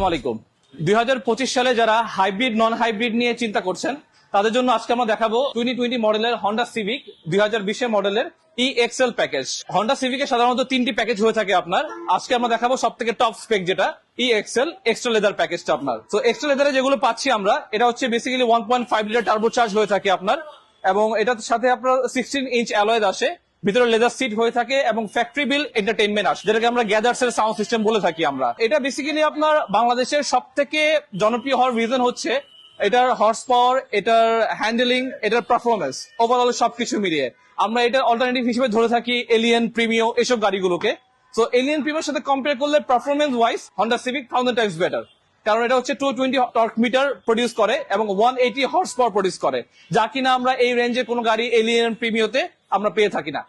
আসসালামু আলাইকুম। 2025 সালে যারা হাইব্রিড নন হাইব্রিড নিয়ে চিন্তা করছেন তাদের জন্য আজকে আমরা দেখাবো 2020 মডেলের হন্ডা সিভিক 2020 মডেলের EXL প্যাকেজ। হন্ডা সিভিকে সাধারণত 3টি প্যাকেজ হয়ে থাকে আপনার। আজকে আমরা দেখাবো সব থেকে টপ স্পেক যেটা EXL এক্সট্রা লেদার প্যাকেজটা আপনার। তো এক্সট্রা লেদারে যেগুলো পাচ্ছি আমরা, এটা হচ্ছে বেসিক্যালি 1.5 লিটার টার্বো চার্জ হয়ে থাকে আপনার, এবং এটার সাথে আপনার 16 ইঞ্চ অ্যালয়েড আসে, ভিতরে লেদার সিট হয়ে থাকে এবং ফ্যাক্টরি বিল এন্টারটেইনমেন্ট আসে, যেটাকে আমরা গ্যাদার্স এর সাউন্ড সিস্টেম বলে থাকি আমরা। এটা বেসিক্যালি আপনার বাংলাদেশের সব থেকে জনপ্রিয় হওয়ার রিজন হচ্ছে এটার হর্স পাওয়ার, এটার হ্যান্ডেলিং, এটার পারফরমেন্স, ওভারঅল সবকিছু মিলিয়ে আমরা এটার অল্টারনেটিভ হিসেবে ধরে থাকি এলিয়ন, প্রিমিও এসব গাড়িগুলোকে। তো এলিয়ন প্রিমিওর সাথে কম্পেয়ার করলে performance wise Honda civic 1000 Times better, কারণ এটা হচ্ছে 220 টর্ক মিটার প্রডিউস করে এবং 180 হর্স পাওয়ার প্রডিউস করে, যা কিনা আমরা এই রেঞ্জের কোনো গাড়ি এলিয়ন প্রিমিওতে আমরা পেয়ে থাকি না।